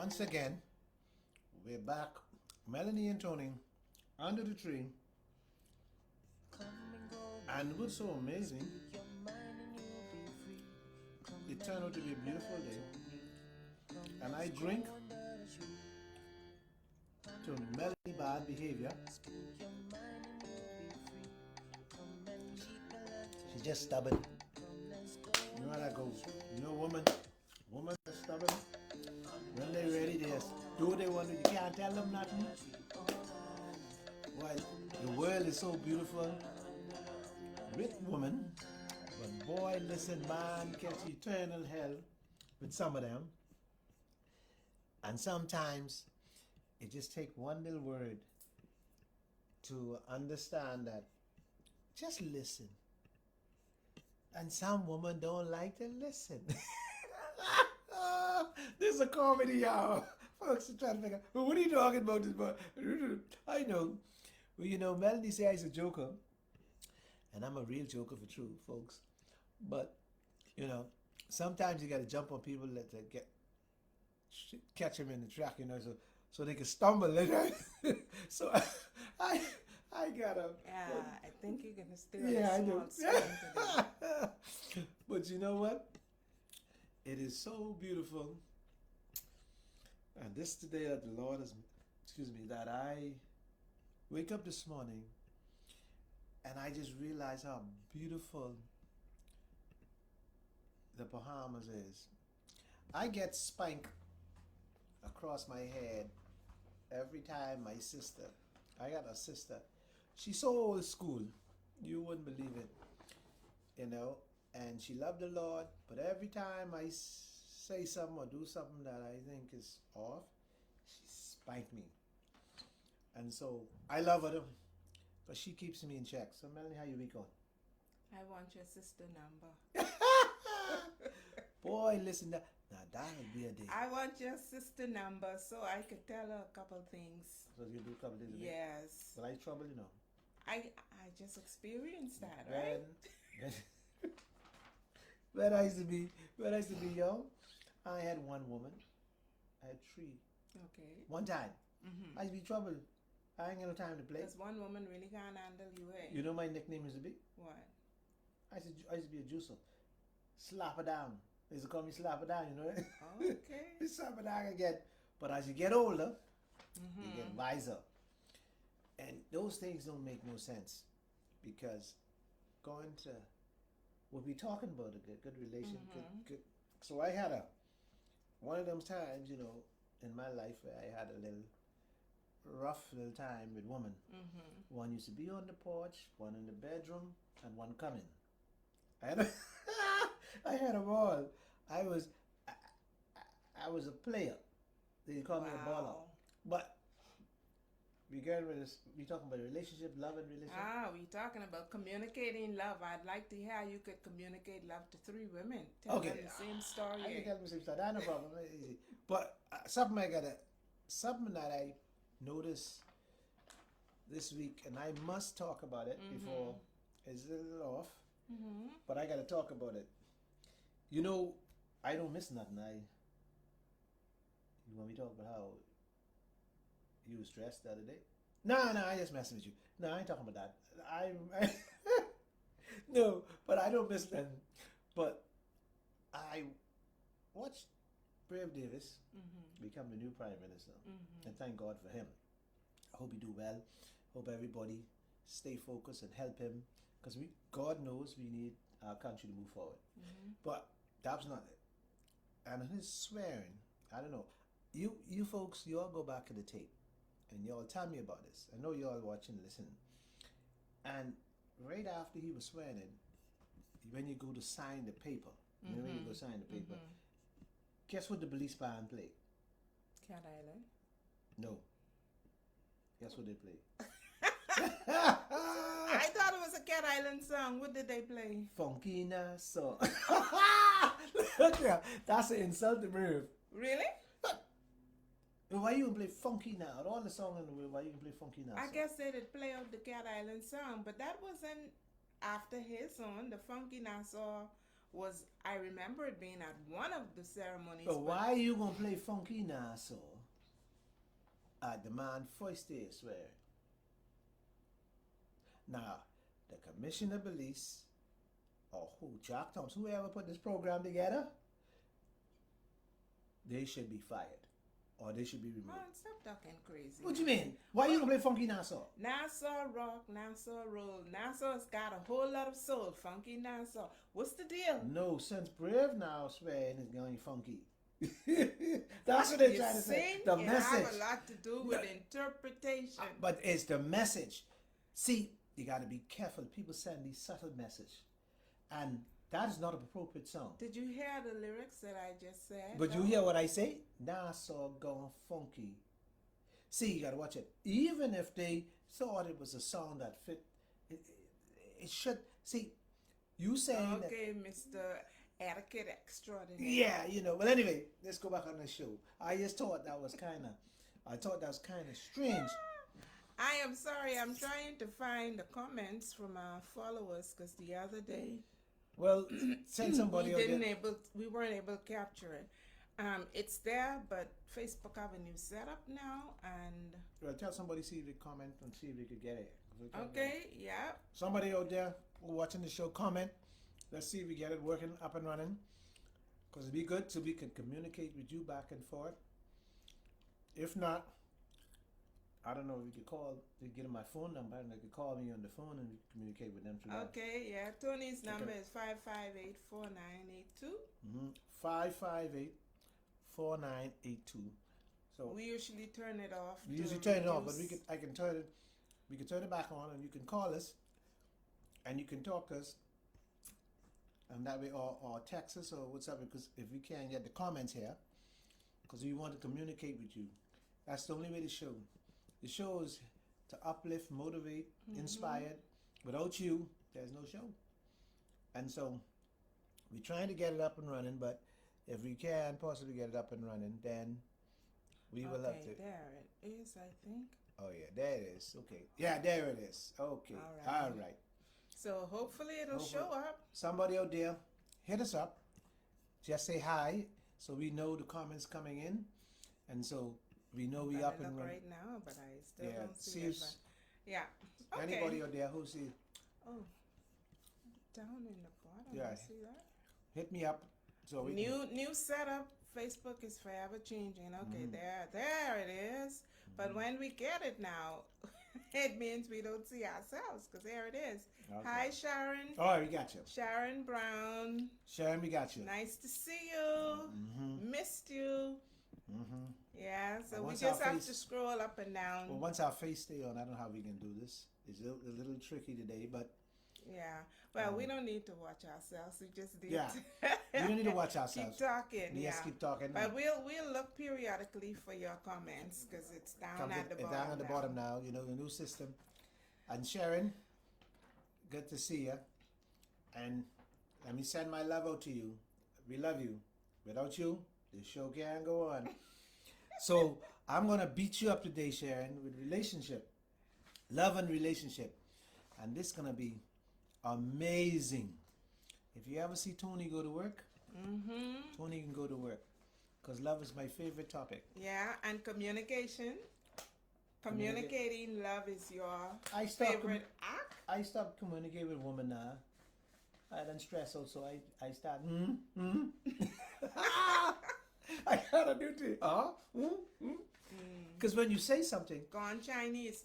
Once again, we're back. Melanie and Tony under the tree. And it was so amazing. It turned out to be a beautiful day. And I drink to Melanie bad behavior. She's just stubborn. You know how that goes. You know, women are stubborn. When they're ready, they just do what they want to. You can't tell them nothing. Well, the world is so beautiful with women. But boy, listen, man, catch eternal hell with some of them. And sometimes it just takes one little word to understand that just listen. And some women don't like to listen. This is a comedy, y'all. Folks are trying to figure out, well, what are you talking about this boy? I know. Well, you know, Melody says I'm a joker. And I'm a real joker for true, folks. But, you know, sometimes you got to jump on people that get catch them in the track, you know, so they can stumble. So I gotta. Yeah, I think you're gonna still. Yeah, I do. Today. But you know what? It is so beautiful, and this is the day that the Lord has, that I wake up this morning, and I just realize how beautiful the Bahamas is. I get spank across my head every time my sister. I got a sister. She's so old school, you wouldn't believe it, you know. And she loved the Lord, but every time I say something or do something that I think is off, she spanked me. And so I love her, but she keeps me in check. So Melanie, how you week on? I want your sister number. Boy, listen, now that'll be a day. I want your sister number so I could tell her a couple things. So you do a couple days a week? Yes. But I trouble, you know. I just experienced that, right? When I used to be young, I had one woman. I had three. Okay. One time. Mm-hmm. I used to be trouble. I ain't got no time to play. Because one woman really can't handle you, eh? You know my nickname used to be? What? I used to be a juicer. Slap her down. They used to call me slap her down, you know? Okay. Slap her down again. But as you get older, Mm-hmm. you get wiser. And those things don't make no sense. Because going to, we'll be talking about a good relation. Good. So I had one of those times, you know, in my life where I had a little rough little time with women. Mm-hmm. One used to be on the porch, one in the bedroom, and one coming. I had them all. I was a player. They call me a baller. But we talking about relationship, love and relationship. We're talking about communicating love. I'd like to hear how you could communicate love to three women. Tell them the same story. I can tell them the same story. That's no problem. But something that I noticed this week, and I must talk about it before it's a little off. Mm-hmm. But I got to talk about it. You know, I don't miss nothing. You want me to talk about how you was stressed the other day? No, I just messing with you. No, I ain't talking about that. No, but I don't miss nothing. But I watched Brave Davis become the new Prime Minister, and thank God for him. I hope he do well. Hope everybody stay focused and help him, because God knows we need our country to move forward. But that's not it. And his swearing, I don't know. You folks, you all go back to the tape and you all tell me about this. I know you all watching, listen. And right after he was swearing in, when you go to sign the paper, you know when you go sign the paper, guess what the police band play? Cat Island? No. Guess what they play? I thought it was a Cat Island song. What did they play? Funky Nassau. That's an insulting move. Really? Why you can play Funky now? All the song in the world, why you can play Funky now? I guess they did play out the Cat Island song, but that wasn't after his song. The Funky Nassau was I remembered being at one of the ceremonies. But why are you gonna play funky Nassau at the man first day swear? Now, the commissioner of police, or who, Jack Thompson, whoever put this program together, they should be fired. Or they should be removed. Man, stop talking crazy. What do you mean? Why you gonna play funky Nassau? Nassau rock, Nassau roll. Nassau's got a whole lot of soul. Funky Nassau. What's the deal? No, since Brave now swearing is going funky. That's what they're trying to say. The message. Have a lot to do with interpretation. But it's the message. See, you got to be careful. People send these subtle message, and that is not an appropriate song. Did you hear the lyrics that I just said? But you hear what I say? Nassau gone funky. See, you got to watch it. Even if they thought it was a song that fit, it should. See, you saying that. Okay, Mr. Etiquette Extraordinary. Yeah, you know. But anyway, let's go back on the show. I just thought that was kind of strange. I am sorry. I'm trying to find the comments from our followers because the other day, well, send somebody. We weren't able to capture it. It's there, but Facebook have a new setup now, and well, tell somebody see the comment and see if we could get it. Okay, yeah. Somebody out there who watching the show, comment. Let's see if we get it working up and running. Because it'd be good so we can communicate with you back and forth. If not, I don't know if you could call, they get my phone number and they could call me on the phone and we communicate with them through that. Okay, yeah. Tony's number is 558-4982. 558-4982. So we usually turn it off. We usually turn it off, but we can turn it back on and you can call us and you can talk to us. And that way, or text us or what's up, because if we can't get the comments here, because we want to communicate with you. That's the only way to show. The show is to uplift, motivate, inspire. Without you, there's no show. And so, we're trying to get it up and running, but if we can possibly get it up and running, then we will have to. Okay, there it is, I think. Oh yeah, there it is. Okay. Yeah, there it is. Okay. All right. So hopefully it'll show up. Somebody out there, hit us up. Just say hi, so we know the comments coming in, and so we know we up and running. Right now, but I still don't see it. Yeah. Okay. Anybody out there who see? Oh, down in the bottom. Yeah. You see that? Hit me up. So we new setup. Facebook is forever changing. Okay, there it is. But when we get it now, it means we don't see ourselves because there it is. Okay. Hi, Sharon. Oh, we got you. Sharon Brown. Sharon, we got you. Nice to see you. Missed you. Yeah, so we just have to scroll up and down. Well, once our face stay on, I don't know how we can do this. It's a little tricky today, but... Yeah. Well, we don't need to watch ourselves. We just need to... we don't need to watch ourselves. Keep talking. Yes, keep talking. But we'll look periodically for your comments because it's down at the bottom. Down at the bottom now. You know, the new system. And Sharon, good to see you. And let me send my love out to you. We love you. Without you, the show can't go on. So I'm going to beat you up today, Sharon, with relationship. Love and relationship. And this is going to be amazing. If you ever see Tony go to work, Tony can go to work. Because love is my favorite topic. Yeah, and communication. Communicating love is your favorite act. I stopped communicating with women now. I don't stress out, so I start, I gotta do it. Because when you say something. Gone Chinese.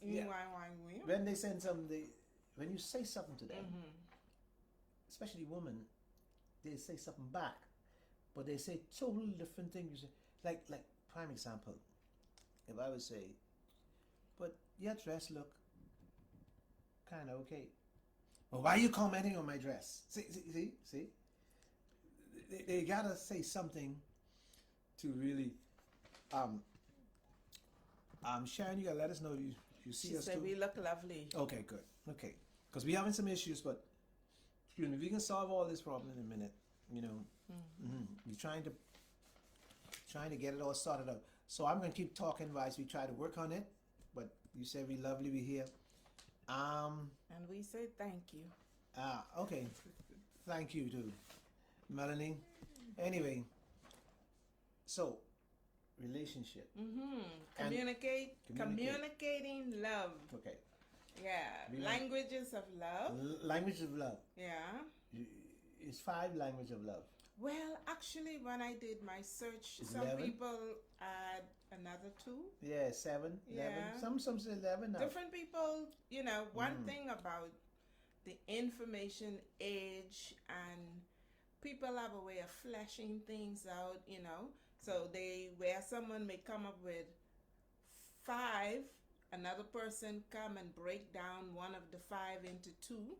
When they send something, when you say something to them, especially women, they say something back, but they say totally different things. Like prime example, if I would say, but your dress look kind of okay. Well, why are you commenting on my dress? See? They gotta say something to really. Sharon, you gotta let us know you see us too. She said we look lovely. Okay, good. Okay, because we're having some issues, but excuse me, we can solve all this problem in a minute. You know, we're trying to get it all sorted out. So I'm gonna keep talking while we try to work on it. But you said we lovely, we here. And we say thank you. Okay. Thank you too. Melanie. Anyway, so relationship. And Communicating love. okay, Yeah. Languages of love. language of love. Yeah. It's 5 language of love. Well, actually, when I did my search, It's some 11? people add another 2. Yeah, 7, 11. Yeah. Some say 11 now. Different people, one thing about the information age, and people have a way of fleshing things out. So where someone may come up with 5, another person come and break down one of the 5 into 2,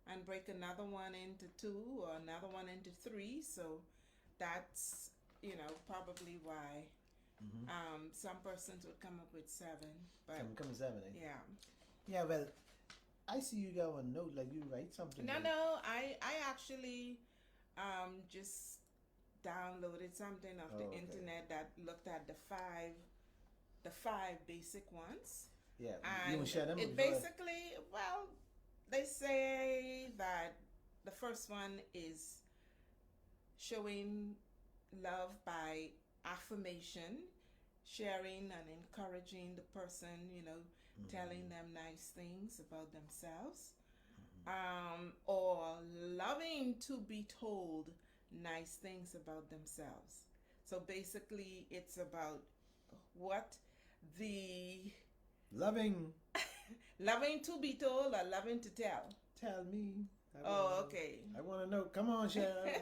and break another one into 2, or another one into 3. So that's probably why some persons would come up with 7. But Come 7, eh? yeah. Yeah, well, I see you got a note, like you write something. No, I actually just downloaded something off the internet that looked at the five basic ones. Yeah, and you want to share them? It basically, well, they say that the first one is showing love by affirmation, sharing and encouraging the person, telling them nice things about themselves, or loving to be told nice things about themselves. So basically, it's about what the loving to be told or loving to tell. Tell me. Okay. I want to know. Come on, Sharon.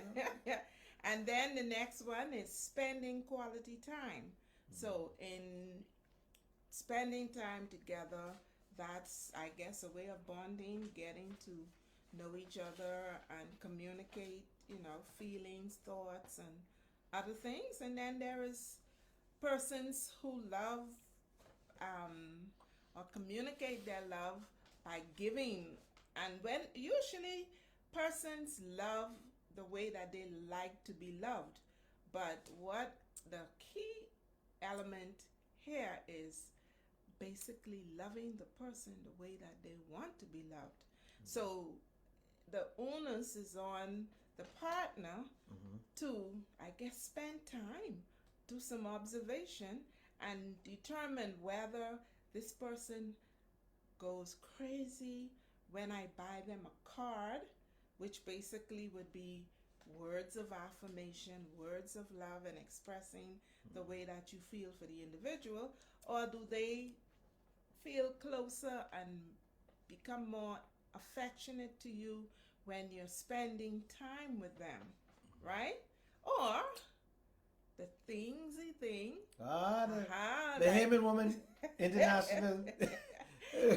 And then the next one is spending quality time. So in spending time together, that's, I guess, a way of bonding, getting to know each other and communicate, feelings, thoughts, and other things. And then there is persons who love or communicate their love by giving. And when usually persons love the way that they like to be loved. But what the key element here is basically loving the person the way that they want to be loved. So the onus is on the partner to, I guess, spend time, do some observation, and determine whether this person goes crazy when I buy them a card, which basically would be words of affirmation, words of love, and expressing the way that you feel for the individual, or do they feel closer and become more affectionate to you when you're spending time with them, right? Or the thingsy thing. The Haman Woman International.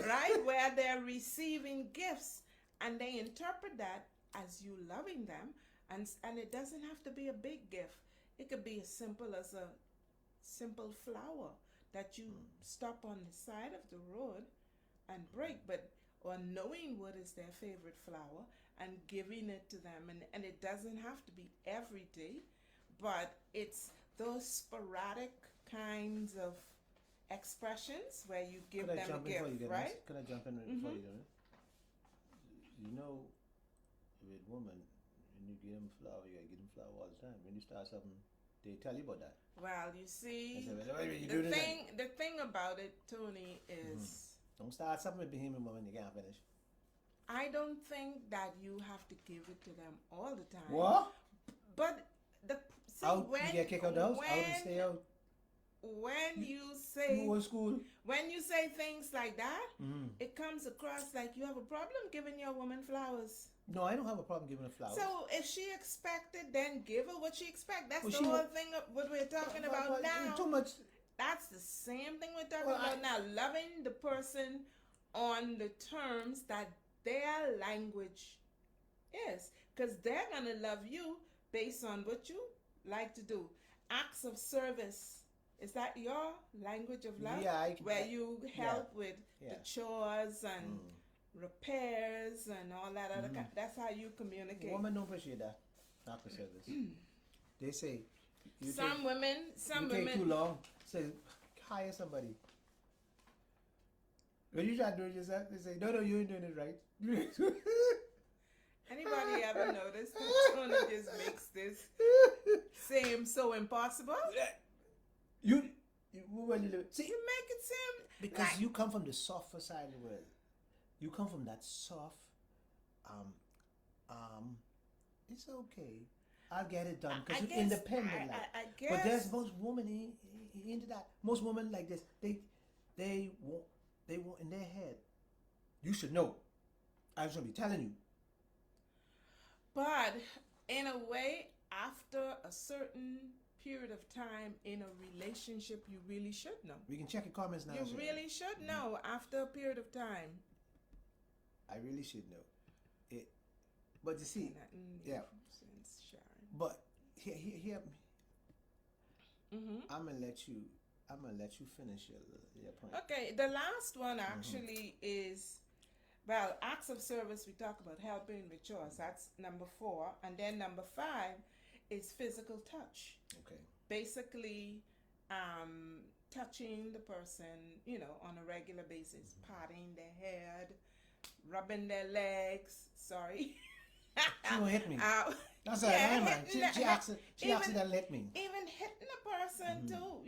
Right, where they're receiving gifts and they interpret that as you loving them, and it doesn't have to be a big gift. It could be as simple as a simple flower that you stop on the side of the road and break, or knowing what is their favorite flower and giving it to them, and it doesn't have to be every day, but it's those sporadic kinds of expressions where you give them a gift, right? Can I jump in before you do it? You know, with women, when you give them flower, you gotta give them flower all the time. When you start something, they tell you about that. Well, you see, the thing about it, Tony, is don't start something with Bahamian Woman you can't finish. I don't think that you have to give it to them all the time. What? But you get kicked out the house, out and stay out. When you say school, when you say things like that, it comes across like you have a problem giving your woman flowers. No, I don't have a problem giving her flowers. So if she expected, then give her what she expects. That's the whole thing of what we're talking about now. Too much. That's the same thing we're talking about now. Loving the person on the terms that their language is, because they're gonna love you based on what you like to do. Acts of service. Is that your language of love? Yeah, where you help with the chores and repairs and all that other kind. That's how you communicate. Women don't appreciate that. Acts of service. They say some women take too long. Say hire somebody. When you try to do it yourself, they say no, you ain't doing it right. Anybody ever noticed that Tony just makes this seem so impossible? You when you live, see, You make it seem because like, you come from the softer side of the world. You come from that soft. It's okay. I'll get it done because you're independent. I guess. But there's most women into that. Most women like this. They want in their head. You should know. I was gonna be telling you. But in a way, after a certain period of time in a relationship, you really should know. We can check your comments now. You really should know after a period of time. I really should know it. But you see, yeah. But here, I'm gonna let you finish your point. Okay, the last one actually is, well, acts of service. We talk about helping with chores. That's number 4, and then number 5 is physical touch. Okay. Basically, touching the person, on a regular basis, patting their head, rubbing their legs. Sorry. She won't hit me. That's all right, man. She accidentally hit me. Even hitting a person too,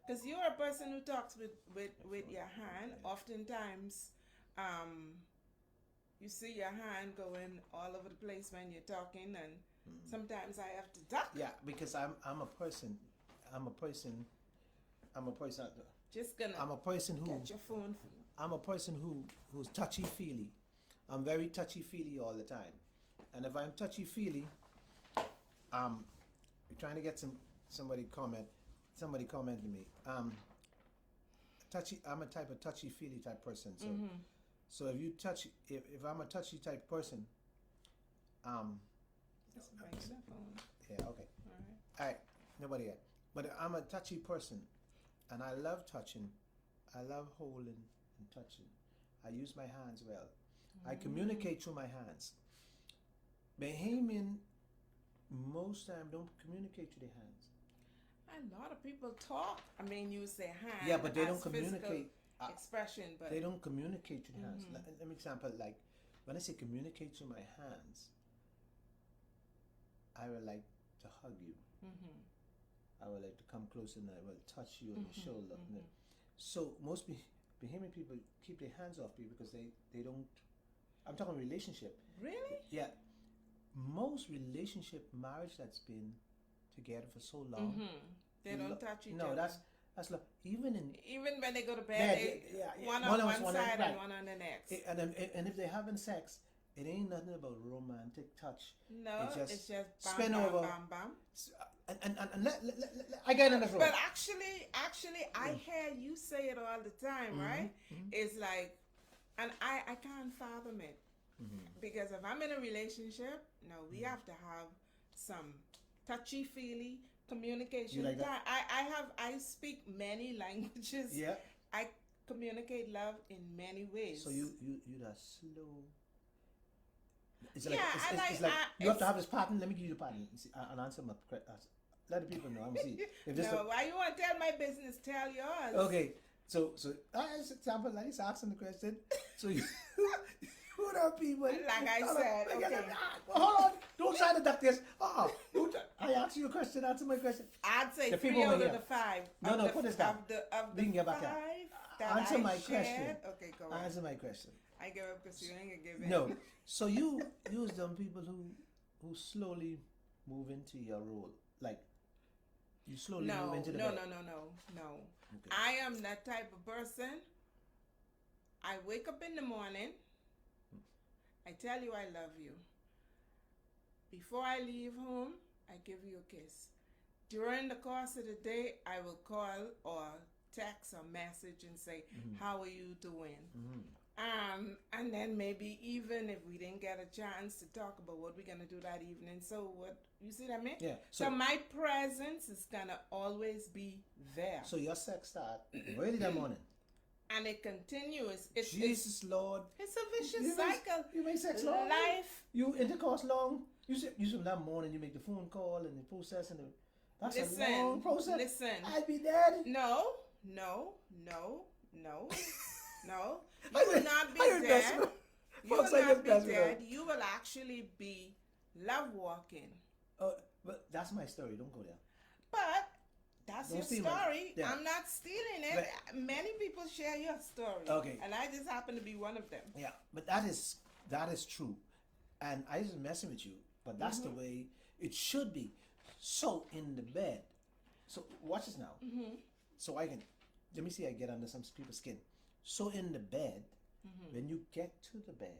because you're a person who talks with your hand. Oftentimes, you see your hand going all over the place when you're talking, and sometimes I have to duck. Yeah, because I'm a person. Just gonna. I'm a person who. Get your phone. I'm a person who's touchy feely. I'm very touchy feely all the time, and if I'm touchy feely, we're trying to get somebody comment to me. Touchy. I'm a type of touchy feely type person. So, so if you touch, if I'm a touchy type person, Just break the phone. yeah, okay, all right, nobody yet. But I'm a touchy person, and I love touching. I love holding and touching. I use my hands well. I communicate through my hands. Bahamian, most time don't communicate through their hands. A lot of people talk. I mean, use their hands. Yeah, but they don't communicate. Expression, but they don't communicate through the hands. Let me example, like when I say communicate through my hands, I would like to hug you. I would like to come close and I will touch you on the shoulder. So most Bahamian people keep their hands off people because they don't. I'm talking relationship. Really? Yeah. Most relationship marriage that's been together for so long. They don't touch each no, other. No, that's like even when they go to bed, one on one side and one on the next. And if they're having sex, it ain't nothing about romantic touch. No, it's just bam, spin bam, over. bam, bam. And I get in the room. But actually, I hear you say it all the time, right? It's like, and I can't fathom it. Because if I'm in a relationship, no, we have to have some touchy-feely communication. You like that? I speak many languages. Yeah. I communicate love in many ways. So you that slow. It's like, it's like you have to have this pattern. Let me give you the pattern. I'll answer my let the people know. I'm see. If this no, why you want to tell my business? Tell yours. Okay. So as example, like he's asking the question. So you what are people? Like I said, okay. Hold on. Don't try to duck this. I asked you a question. Answer my question. I'd say 3 out of the 5. No, put this down. Of the we can get back 5 that Answer my shared. question. Okay, go on. Answer my question. I give up because you ain't gonna give in. No. So you use them people who slowly move into your role, like you slowly move into the No. bed. No. Okay. I am that type of person. I wake up in the morning. I tell you I love you. Before I leave home, I give you a kiss. During the course of the day, I will call or text or message and say, how are you doing? And then maybe even if we didn't get a chance to talk about what we're going to do that evening. So what, you see what I mean? Yeah. So my presence is going to always be there. So your sex start early that morning. And it continues. Jesus Lord. It's a vicious cycle. You make sex long. Life. You intercourse long. You that morning you make the phone call and the process and that's a long process. Listen. I'd be dead. No. You will not be dead. You Folks, will I not just be passed it dead. on. You will actually be love walking. Oh, but that's my story. Don't go there. But that's Don't your steal my- story. yeah. I'm not stealing it. Many people share your story. Okay. And I just happen to be one of them. Yeah, but that is true, and I just messing with you. But that's the way it should be. So in the bed, so watch this now. So I can let me see. I get under some people's skin. So in the bed, when you get to the bed,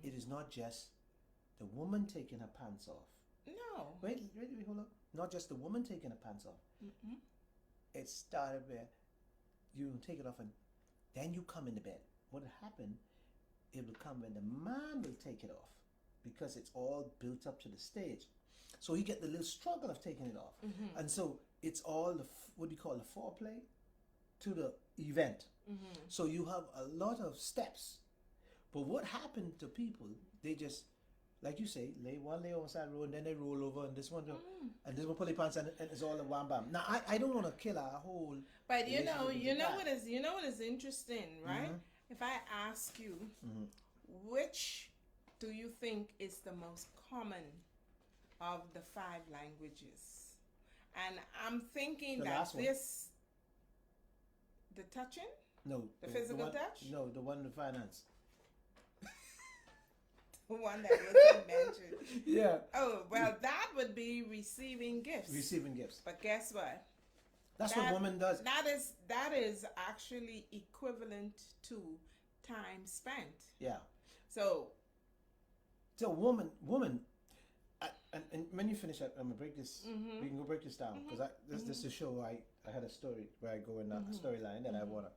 it is not just the woman taking her pants off. No. Wait, hold on. Not just the woman taking her pants off. It started where you take it off and then you come in the bed. What will happen, it will come when the man will take it off because it's all built up to the stage. So he get the little struggle of taking it off. And so it's all the, what do you call the foreplay to the event. So you have a lot of steps. But what happened to people, they just, like you say, lay on side row and then they roll over and this one and this one pull their pants and it's all a wham bam. Now I don't want to kill a whole. But you know what is interesting, right? If I ask you, which do you think is the most common of the 5 languages? And I'm thinking that this, the touching, no, the physical one, touch, no, the one the finance. one that wasn't mentioned. Yeah. Oh, well, that would be receiving gifts. Receiving gifts. But guess what? That's what woman does. That is actually equivalent to time spent. Yeah. So woman, and when you finish, I'm gonna break this. We can go break this down because this is a show. I had a story where I go in a storyline that I wanna.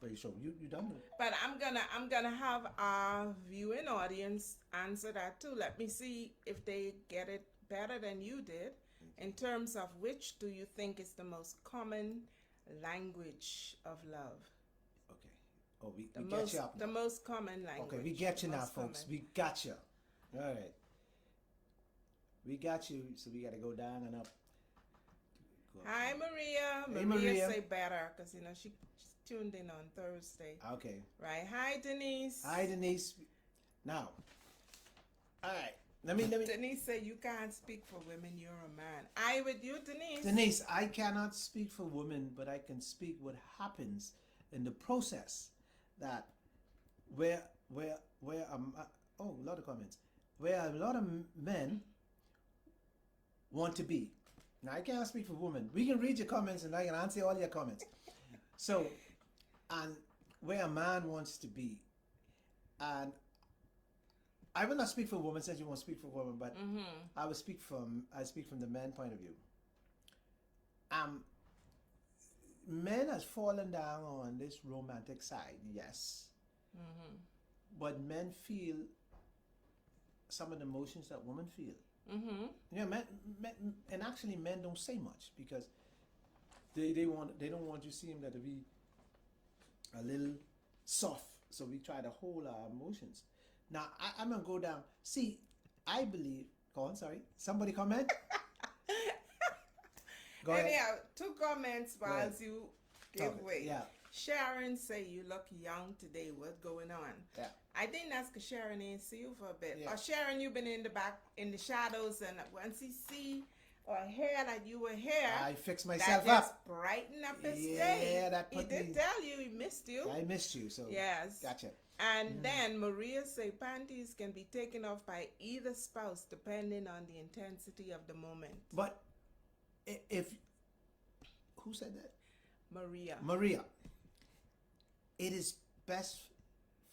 You show you done with it. But I'm gonna have our viewing audience answer that too. Let me see if they get it better than you did in terms of which do you think is the most common language of love. Okay. Oh, we get you up now. The most common language. Okay, we get you now, folks. We got you. All right. We got you. So we got to go down and up. Hi, Maria. Hey, Maria Maria. say better because she's tuned in on Thursday. Okay. Right. Hi, Denise. Hi, Denise. Now, all right. Let me. Denise said you can't speak for women. You're a man. I with you, Denise. Denise, I cannot speak for women, but I can speak what happens in the process. That where a lot of comments. Where a lot of men want to be. Now I cannot speak for women. We can read your comments and I can answer all your comments. So, and where a man wants to be, and I will not speak for women since you won't speak for women, but I speak from the man point of view. Men has fallen down on this romantic side, yes, but men feel some of the emotions that women feel. Yeah, men, and actually men don't say much because they don't want you to see them that to be a little soft. So we try to hold our emotions. Now I'm gonna go down. See, I believe. Go on. Sorry, somebody comment. Go ahead. Anyhow, 2 comments while you give way. Yeah. Sharon say you look young today. What's going on? Yeah. I think that's because Sharon ain't see you for a bit. Yeah. Or Sharon, you've been in the back in the shadows, and once he see or hear that you were here, I fixed myself that up. just brighten up his Yeah, day. that He put did me- tell you he missed you. I missed you. So Yes. Gotcha. And then Maria say panties can be taken off by either spouse depending on the intensity of the moment. But if who said that? Maria. Maria. It is best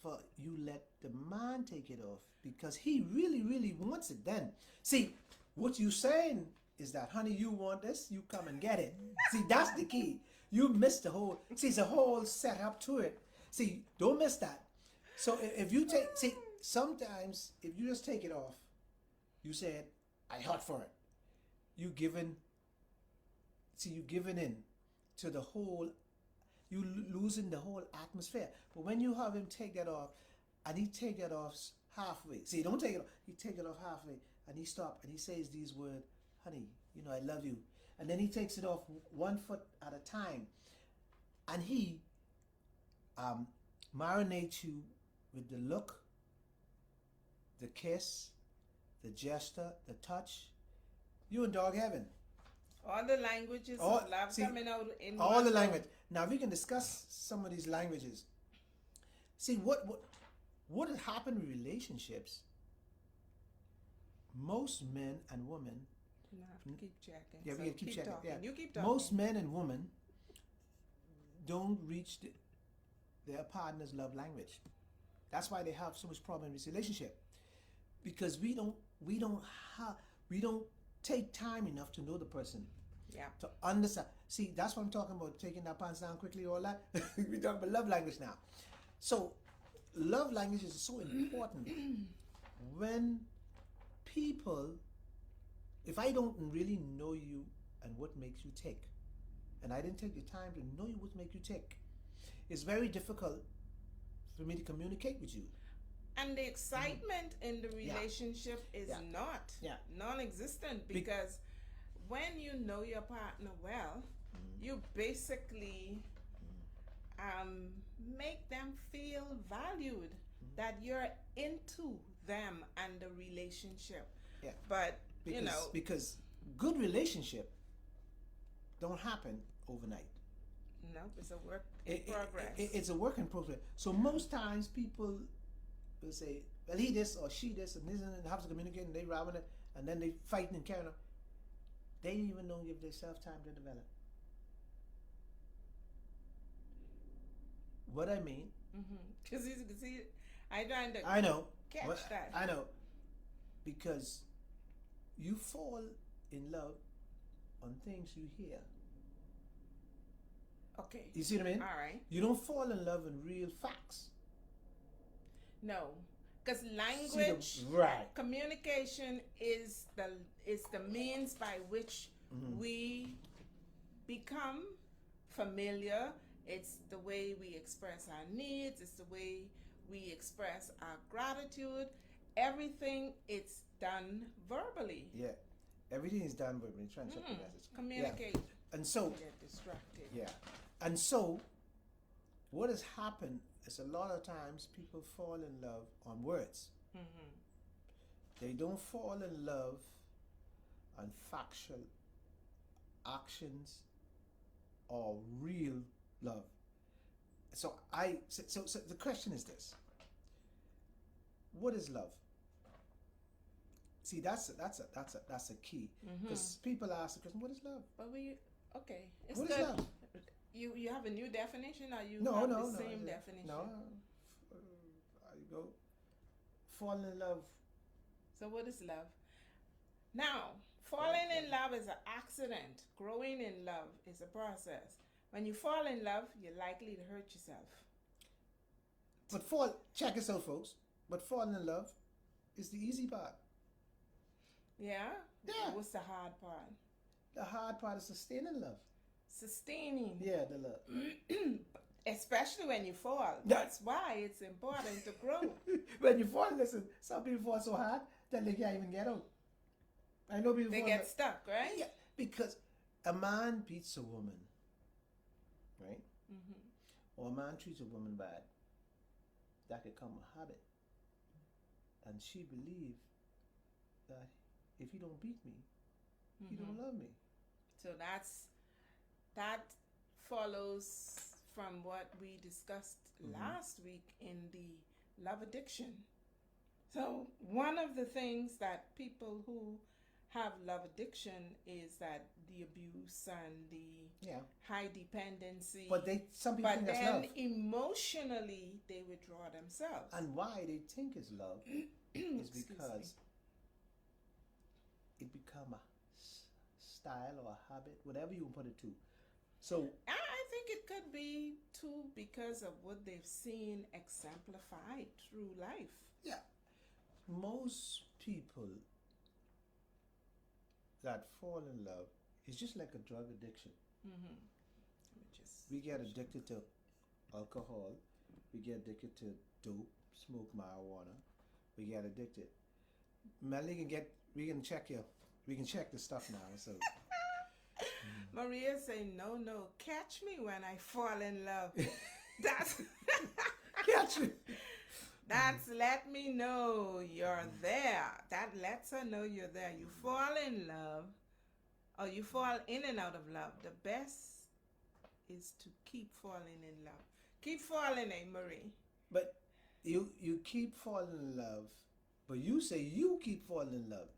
for you let the man take it off because he really, really wants it then. See, what you saying is that, honey, you want this, you come and get it. See, that's the key. You missed the whole, see, it's a whole setup to it. See, don't miss that. So if you take, see, sometimes if you just take it off, you said, I hot for it. You giving in to the whole, you losing the whole atmosphere. But when you have him take that off, and he take that off halfway. See, don't take it off. He take it off halfway, and he stop, and he says these words, honey, you know, I love you. And then he takes it off 1 foot at a time. And he marinates you with the look the kiss, the gesture, the touch, you in dog heaven. All the languages All, of love see, coming out in all one the go. language. Now we can discuss some of these languages. See what has happened in relationships. Most men and women. You have to keep checking. Yeah, So we keep checking. talking. Yeah. You keep talking. Most men and women don't reach their partner's love language. That's why they have so much problem in this relationship, because we don't take time enough to know the person. Yeah. To understand. See, that's what I'm talking about. Taking that pants down quickly, all that. We're talking about love language now. So, love language is so important. When people, if I don't really know you and what makes you tick, and I didn't take the time to know you what makes you tick, it's very difficult for me to communicate with you. And the excitement in the relationship is not non-existent, because when you know your partner well, you basically make them feel valued, that you're into them and the relationship. Yeah. But because good relationship don't happen overnight. No, it's a work in progress. It's a work in progress. So most times people will say, well, he this or she this and this, and they have to communicate, and they robbing it, and then they fighting and carrying on. They even don't give themselves time to develop. What I mean? Because you can see, I trying to I know. catch that. I know. Because you fall in love on things you hear. Okay. You see what I mean? All right. You don't fall in love in real facts. No, because language, communication is the means by which we become familiar. It's the way we express our needs. It's the way we express our gratitude. Everything it's done verbally. Yeah, everything is done verbally. Transfer the message. Communicate. Yeah. And so get distracted. Yeah, and so what has happened is a lot of times people fall in love on words. They don't fall in love on factual actions or real love. So the question is this: what is love? See, that's a key, because people ask the question, what is love? But it's what good. Is love? You have a new definition, or you no, have no, the same definition? No, you go falling in love. So what is love? Now, falling in love is an accident. Growing in love is a process. When you fall in love, you're likely to hurt yourself. But check this out, folks. But falling in love is the easy part. Yeah? Yeah. What's the hard part? The hard part is sustaining love. Sustaining. Yeah, the love. Especially when you fall. That's why it's important to grow. When you fall, listen, some people fall so hard that they can't even get out. I know people They get stuck, right? Yeah, because a man beats a woman, right? Or a man treats a woman bad. That could become a habit. And she believes that if you don't beat me, you don't love me. So that follows from what we discussed last week in the love addiction. So one of the things that people who have love addiction is that the abuse and the high dependency. But some people think that's love. But then emotionally they withdraw themselves. And why they think it's love is because it become a style or a habit, whatever you put it to. So I think it could be too because of what they've seen exemplified through life. Yeah. Most people that fall in love is just like a drug addiction. We get addicted to alcohol. We get addicted to dope, smoke marijuana. We get addicted. Melly we can check the stuff now. So Maria saying, no, catch me when I fall in love. That's catch me. That's let me know you're there. That lets her know you're there. You fall in love, or you fall in and out of love. The best is to keep falling in love. Keep falling, Marie. But you keep falling in love, but you say you keep falling in love.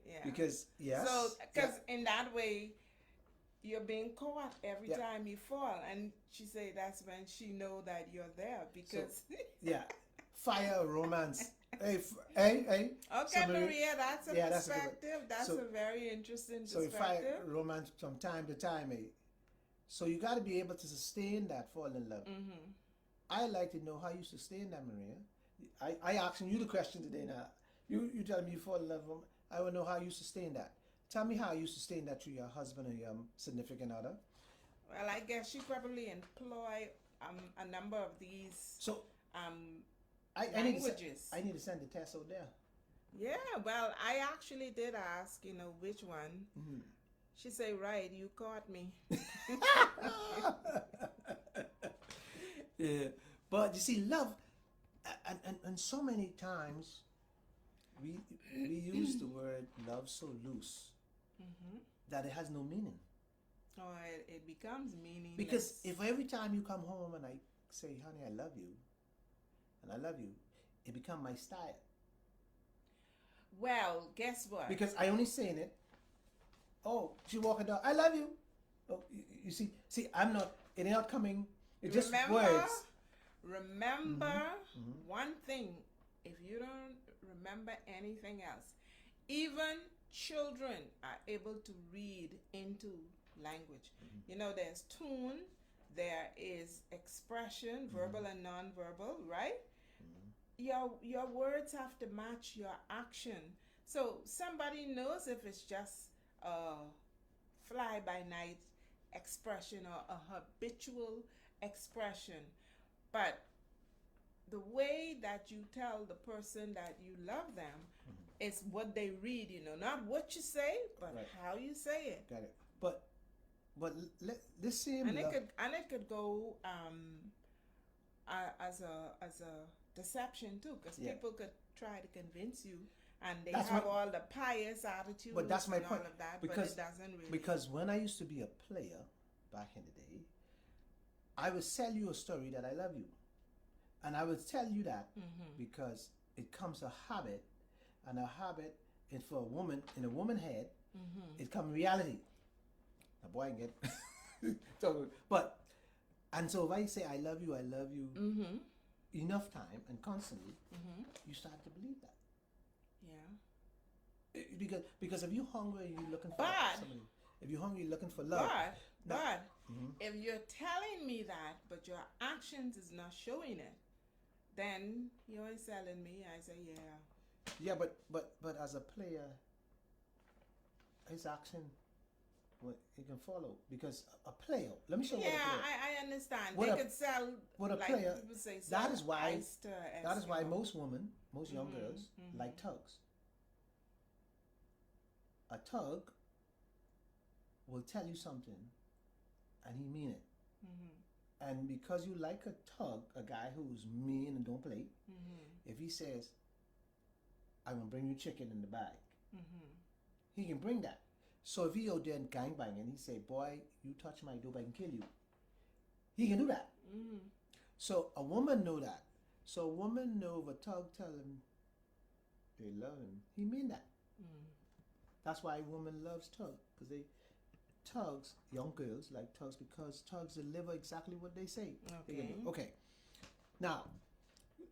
Yeah. Because yes. So, because in that way, you're being caught every time you fall, and she say that's when she know that you're there because. So, fire romance. Hey. Okay, Maria, that's a perspective. That's a very interesting perspective. So fire romance from time to time, So you got to be able to sustain that fall in love. Mm-hmm. I like to know how you sustain that, Maria. I asking you the question today now. You telling me you fall in love. I want to know how you sustain that. Tell me how you sustain that to your husband or your significant other. Well, I guess you probably employ a number of these languages. I need to send the test out there. Yeah, well, I actually did ask, which one. Mm-hmm. She say, right, you caught me. Yeah, but you see, love, and so many times we use the word love so loose that it has no meaning. Oh, it becomes meaningless. Because if every time you come home and I say, honey, I love you, and I love you, it becomes my style. Well, guess what? Because I only saying it. Oh, she walking down. I love you. Oh, you see, I'm not. It's not coming. It's just words. Remember one thing. If you don't remember anything else, even children are able to read into language. There's tune, there is expression, verbal and non-verbal, right? Your words have to match your action. So somebody knows if it's just a fly-by-night expression or a habitual expression. But the way that you tell the person that you love them is what they read, not what you say, but how you say it. Got it. But this same and it could go as a deception too, because people could try to convince you, and they have all the pious attitudes. But that's my point. All of that, because but it doesn't really. Because when I used to be a player back in the day, I would tell you a story that I love you, and I would tell you that because it comes a habit, and a habit is for a woman in a woman's head. It comes reality. A boy can get so, so if I say I love you enough time and constantly, you start to believe that. Yeah. Because if you're hungry and you're looking for somebody, if you're hungry, you're looking for love. But if you're telling me that, but your actions is not showing it, then you're selling me. I say, yeah. Yeah, but as a player, his action, he can follow, because a player. Let me show you. Yeah, I understand. They could sell. What a player. People say, that is why. That is why most women, most young girls, like tugs. A tug will tell you something, and he mean it. And because you like a tug, a guy who's mean and don't play, if he says, "I'm gonna bring you chicken in the bag," he can bring that. So if he out there and gangbang and he say, "Boy, you touch my dope, I can kill you," he can do that. So a woman know that. So a woman know if a tug tell him they love him, he mean that. That's why women loves tug, because tugs, young girls like tugs, because tugs deliver exactly what they say. Okay. Now,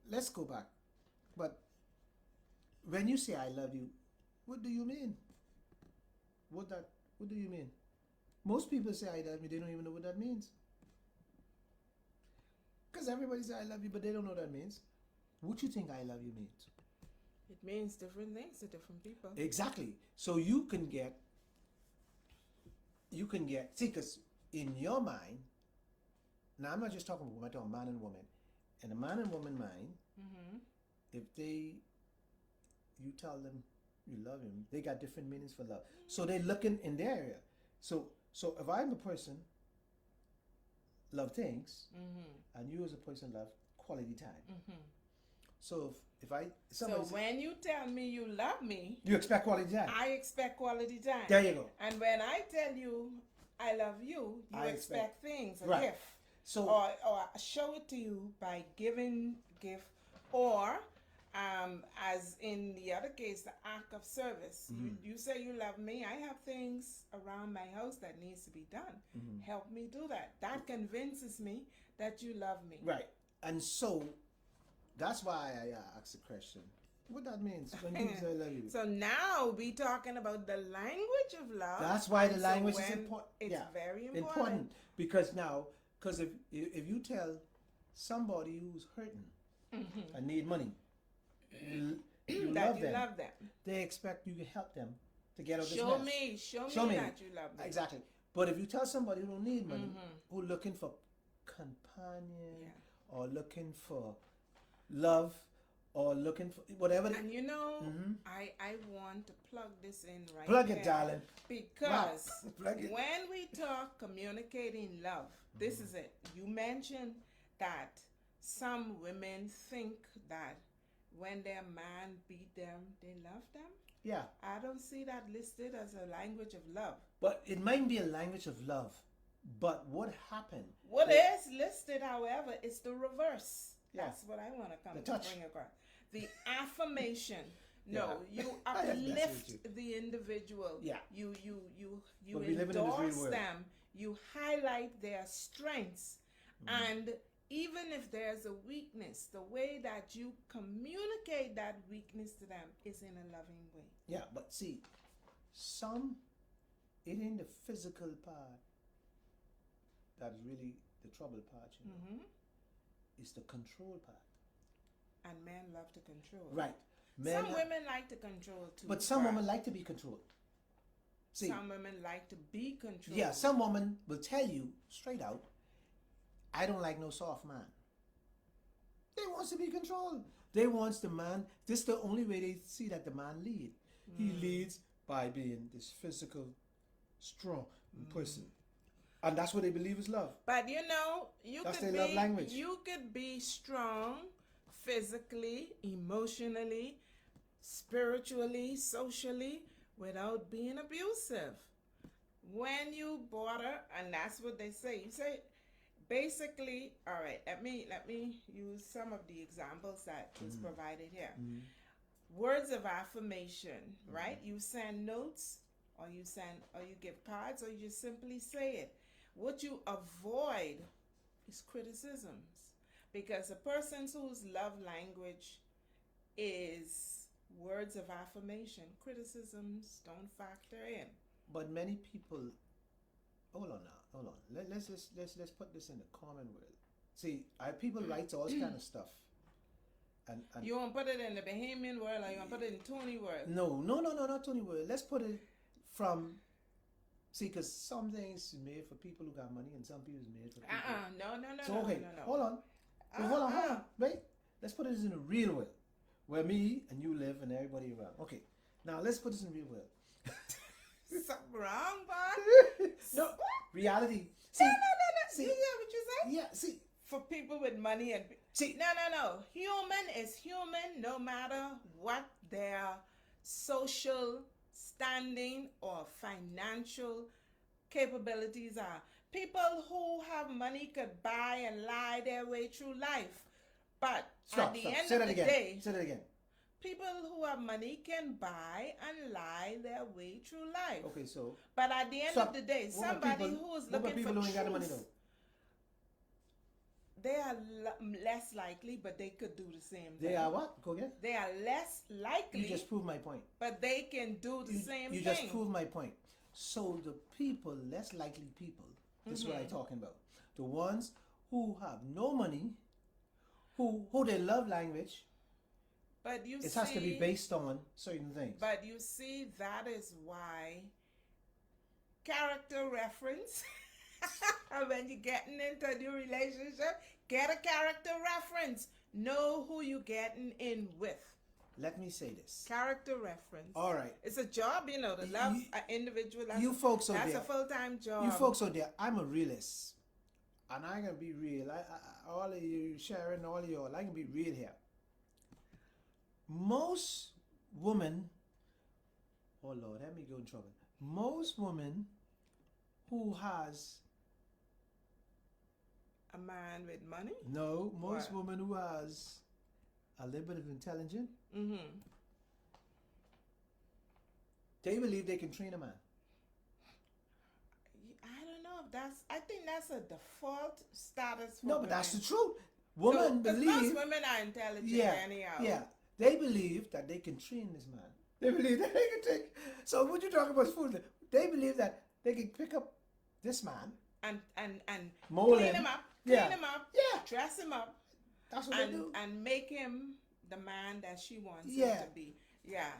let's go back. But when you say I love you, what do you mean? What do you mean? Most people say I love you, they don't even know what that means. Because everybody say I love you, but they don't know what that means. What do you think I love you means? It means different things to different people. Exactly. So you can get, see, because in your mind, now I'm not just talking about, I'm talking man and woman. In a man and woman mind, if you tell them you love him, they got different meanings for love. So they're looking in their area. So if I'm a person, love things, and you as a person love quality time. So if I So somebody says, when you tell me you love me, you expect quality time. I expect quality time. There you go. And when I tell you I love you, you I expect things, a right. gift. So Or show it to you by giving gift, or as in the other case, the act of service. You say you love me. I have things around my house that needs to be done. Help me do that. That convinces me that you love me. right. And so that's why I asked the question. What that means when people say I love you. So now we talking about the language of love. That's why the And language is when important. It's yeah, very important. because if you tell somebody who's hurting and need money, you that love you them. love them. They expect you to help them to get out of this Show mess. me, show me that you love them. Exactly. But if you tell somebody who don't need money, who looking for companion or looking for love or looking for whatever, and you know, I want to plug this in right plug here, it, darling. because Plug it. when we talk communicating love, this is it. You mentioned that some women think that when their man beat them, they love them. Yeah. I don't see that listed as a language of love. But it might be a language of love. But what happened? What is listed, however, is the reverse. Yeah. That's what I want to come The to touch. bring across. The affirmation. No, Yeah. you I have messed with uplift the individual. Yeah. You But we live in this real endorse world. them. You highlight their strengths. And even if there's a weakness, the way that you communicate that weakness to them is in a loving way. Yeah, but see, it ain't the physical part that's really the trouble part, you know. It's the control part. And men love to control. Right. Some women like to control too. But some women like to be controlled. See, some women like to be controlled. yeah, some women will tell you straight out, I don't like no soft man. They wants to be controlled. They wants the man. This is the only way they see that the man lead. He leads by being this physical, strong person. And that's what they believe is love. But you know, That's their love language. You could be strong physically, emotionally, spiritually, socially, without being abusive. When you border, and that's what they say. You say, basically, all right. Let me use some of the examples that is provided here. Words of affirmation, right? You send notes, or you give cards, or you just simply say it. What you avoid is criticisms, because a person whose love language is words of affirmation, criticisms don't factor in. But many people, hold on. Let's put this in the common world. See, people write all kind of stuff. And you want to put it in the Bahamian world, or you want to put it in Tony world? No, not Tony world. Let's put it from. See, because some things is made for people who got money, and some people is made for people. No. So okay, no. hold on. Hold on. Wait. Let's put this in the real world, where me and you live and everybody around. Okay. Now let's put this in the real world. Something wrong, boy? No, reality. See, No. See, You hear what you say? yeah. See, For people with money and see. No. Human is human, no matter what their social standing or financial capabilities are. People who have money could buy and lie their way through life, but at the end of the day, Say that again. people who have money can buy and lie their way through life. Okay, so. But at the end of the day, somebody who is looking people for who ain't got the money truth, though? they are less likely, but they could do the same thing. They are what? Go again. They are less likely, You just proved my point. but they can do the same You thing. just proved my point. So the people, less likely people, this is what I'm talking about. The ones who have no money, who their love language, But you it see, has to be based on certain things. But you see, that is why character reference. When you're getting into a new relationship, get a character reference. Know who you're getting in with. Let me say this. Character reference. All right. It's a job, to love an individual. You folks out that's there. a full-time job. You folks out there, I'm a realist. And I'm going to be real. All of you, Sharon, all of y'all, I can be real here. most women, oh Lord, let me go in trouble. Most women who has A man with money? no, most What? women who has a little bit of intelligence, Mm-hmm. they believe they can train a man. I don't know if that's. I think that's a default status for No, women. but that's the truth. Women Because believe, most women are intelligent yeah, anyhow. yeah, they believe that they can train this man. They believe that they can take. So what you talking about food? They believe that they can pick up this man, And mold clean him. him up, Yeah. clean him up, Yeah. dress him up, That's what they do. and make him the man that she wants Yeah. him to be. Yeah.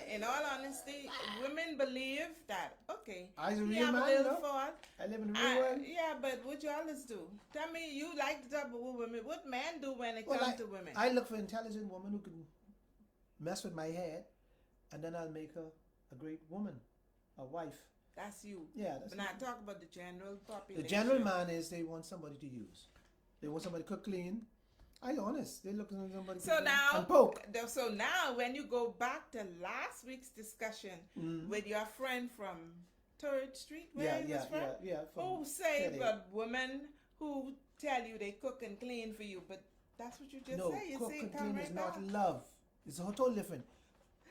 In all honesty, women believe that okay, I's a you real have man, a little you know? fault. I live in the real world. Yeah, but what y'all do? Tell me, you like to talk about women. What men do when it Well, comes to women? I look for an intelligent woman who can mess with my head, and then I'll make her a great woman, a wife. That's you. Yeah, that's But not talk about the general population. the general man is they want somebody to use. They want somebody to cook clean. I honest. They look for somebody to So cook now, and poke. so now, when you go back to last week's discussion Mhm. with your friend from 3rd Street, where Yeah, he yeah, was from, yeah. who say Teddy. about women who tell you they cook and clean for you, but that's what you just No, say. You cook see, and come clean right is not back. love. It's a totally different.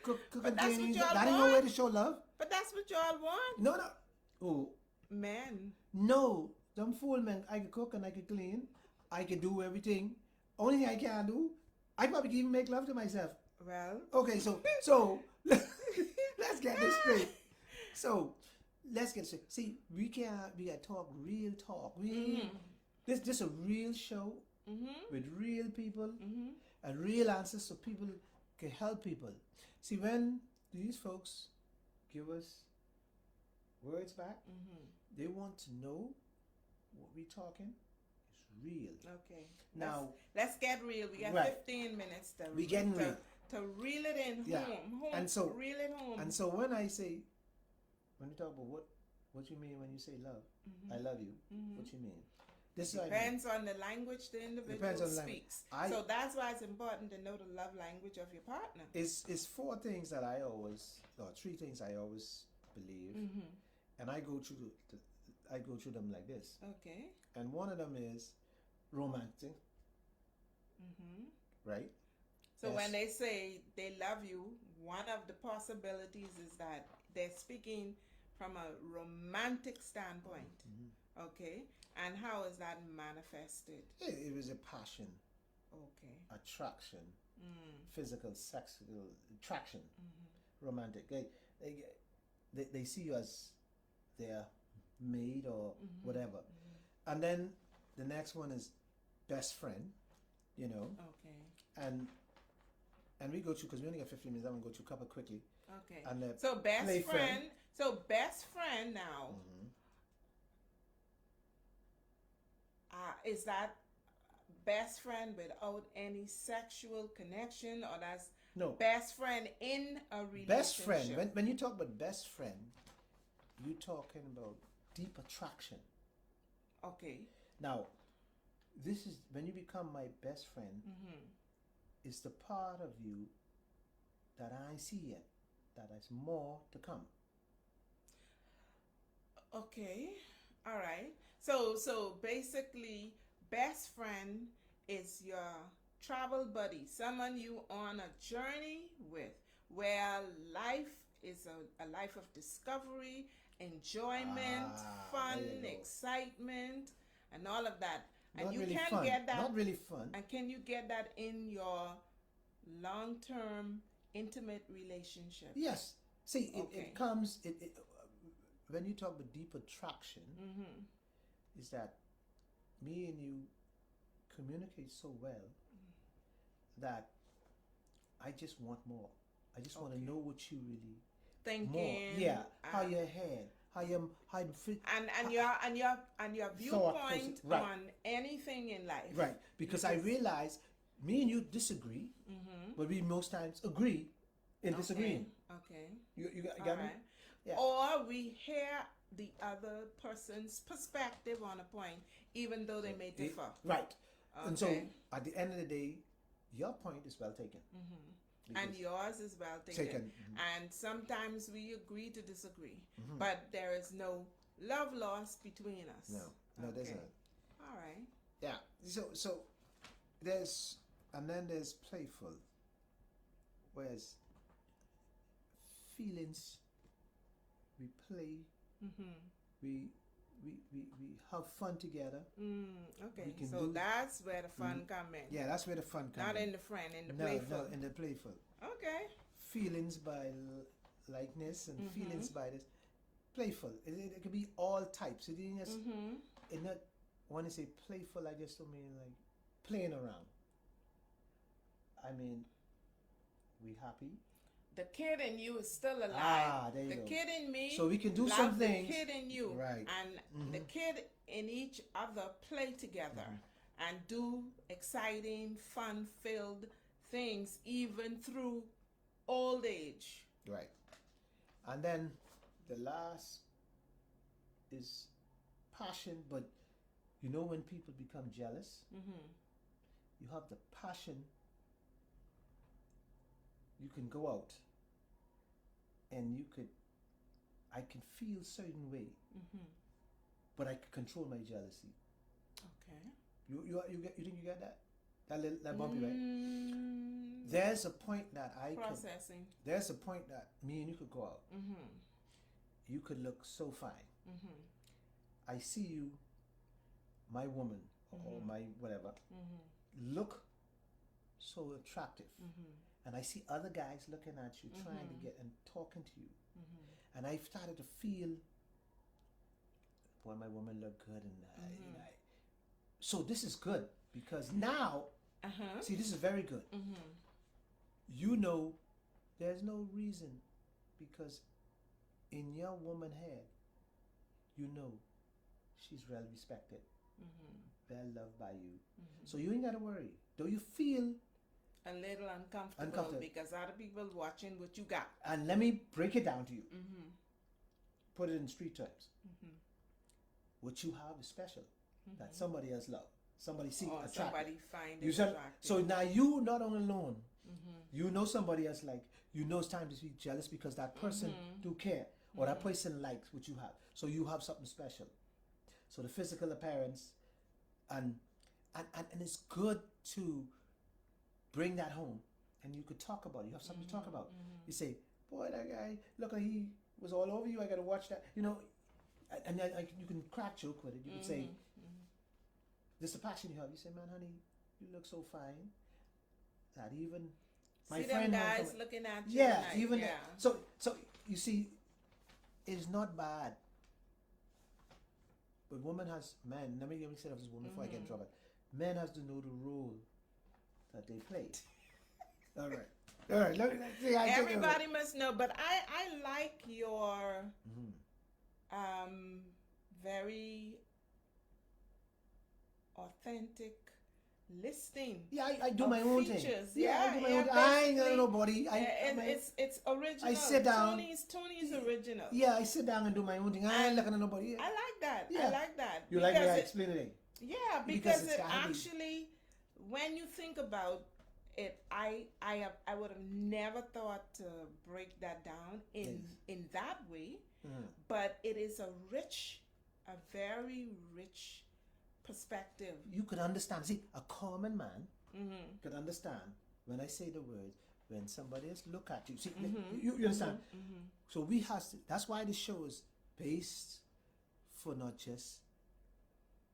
Cook But and that's clean. what y'all That ain't no want. way to show love. But that's what y'all want, No, no. Oh, men. no. Them fool men. I can cook and I can clean. I can do everything. Only thing I can't do, I probably can even make love to myself. Well, Okay, so let's get this straight. So let's get straight. See, we gotta talk real talk. This a real show with real people and real answers so people can help people. See, when these folks give us words back, they want to know what we talking is real. okay. Now let's get real. We got Right. 15 minutes to We getting real. to reel it in Yeah. home. And so- reel it home. And so when you talk about what you mean when you say love, I love you. What you mean? This is what I mean. Depends on the language the individual Depends on the language. speaks. I- So that's why it's important to know the love language of your partner. It's four things that three things I always believe, and I go through them like this. Okay. And one of them is romantic, right? So Yes. when they say they love you, one of the possibilities is that they're speaking from a romantic standpoint. Okay. And how is that manifested? It was a passion, Okay. attraction, physical, sexual attraction, romantic. They see you as their mate or whatever. And then the next one is best friend, you know, Okay. and we go through, because we only got 15 minutes. I'm gonna go through a couple quickly. Okay. And So best play friend. So best friend now. Is that best friend without any sexual connection, or that's no, best friend in a relationship? best friend. When you talk about best friend, you talking about deep attraction. Okay. Now, this is when you become my best friend. It's the part of you that I see yet. That is more to come. Okay. All right. So basically, best friend is your travel buddy, someone you on a journey with, where life is a life of discovery, enjoyment, fun, there you go. excitement, and all of that. And Not you really can fun. get that. Not really fun. And can you get that in your long-term intimate relationship? Yes. See, Okay. it comes. When you talk about deep attraction, is that me and you communicate so well that I just want more. I just want to know what you really Thinking. more. Yeah. How your head. How you fit. And your viewpoint Right. on anything in life. Right. Because I realize me and you disagree, but we most times agree in disagreeing. Okay. You got All me? right. Yeah. Or we hear the other person's perspective on a point, even though they may differ. Right. And so Okay. at the end of the day, your point is well taken. And yours is well taken. And sometimes we agree to disagree. But there is no love lost between us. No, there's not. All right. Yeah. So there's, and then there's playful, whereas feelings, we play, we have fun together. Okay, so that's where the fun come in. Yeah, that's where the fun comes in. Not in the friend, in the playful. No, in the playful. Okay. Feelings by likeness and feelings by this. Playful. It could be all types. It didn't just, it not, when I say playful, I just don't mean like playing around. I mean, we happy. The kid in you is still alive. There you go. The kid in me. So we can do some things. The kid in you. Right. And the kid in each other play together and do exciting, fun-filled things even through old age. Right. And then the last is passion, but you know when people become jealous, you have the passion. You can go out and I can feel a certain way, but I can control my jealousy. Okay. You think you get that? That bumpy, right? There's a point that processing. There's a point that me and you could go out. You could look so fine. I see you, my woman or my whatever, look so attractive. And I see other guys looking at you, trying to get and talking to you. And I've started to feel, boy, my woman look good. And so this is good because now, see, this is very good. You know, there's no reason because in your woman head, you know she's well respected, well loved by you. So you ain't got to worry. Though you feel a little uncomfortable because other people watching what you got. And let me break it down to you. Put it in street terms. What you have is special that somebody else love. Somebody see attractive. Somebody find it attractive. So now you not only alone. You know somebody else like. You know it's time to be jealous because that person do care or that person likes what you have. So you have something special. So the physical appearance and it's good to bring that home, and you could talk about it. You have something to talk about. You say, boy, that guy, look, he was all over you. I got to watch that. You know, and you can crack joke with it. You can say, this is the passion you have. You say, man, honey, you look so fine that even my see friend them guys looking at you. Yeah, even so you see, it's not bad. But woman has men. Let me say that as woman before I get in trouble. Men has to know the role that they played. All right. Everybody must know, but I like your very authentic listing. Yeah, I do my own thing. Yeah, I do my own thing. I ain't got nobody. It's original. I sit down. Tony's original. Yeah, I sit down and do my own thing. I ain't looking at nobody. I like that. Yeah. I like that. You like the way I explain it? Yeah, because it actually, when you think about it, I would have never thought to break that down in that way. But it is a very rich perspective. You could understand. See, a common man could understand when I say the words, when somebody else look at you. See, you understand? So we have to, that's why the show is based for not just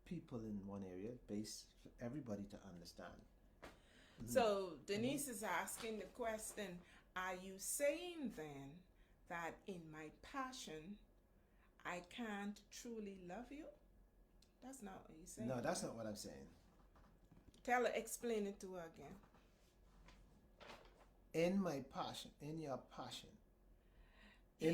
people in one area, based for everybody to understand. So Denise is asking the question, are you saying then that in my passion, I can't truly love you? That's not what you're saying. No, that's not what I'm saying. Tell her, explain it to her again. In my passion, in your passion. Let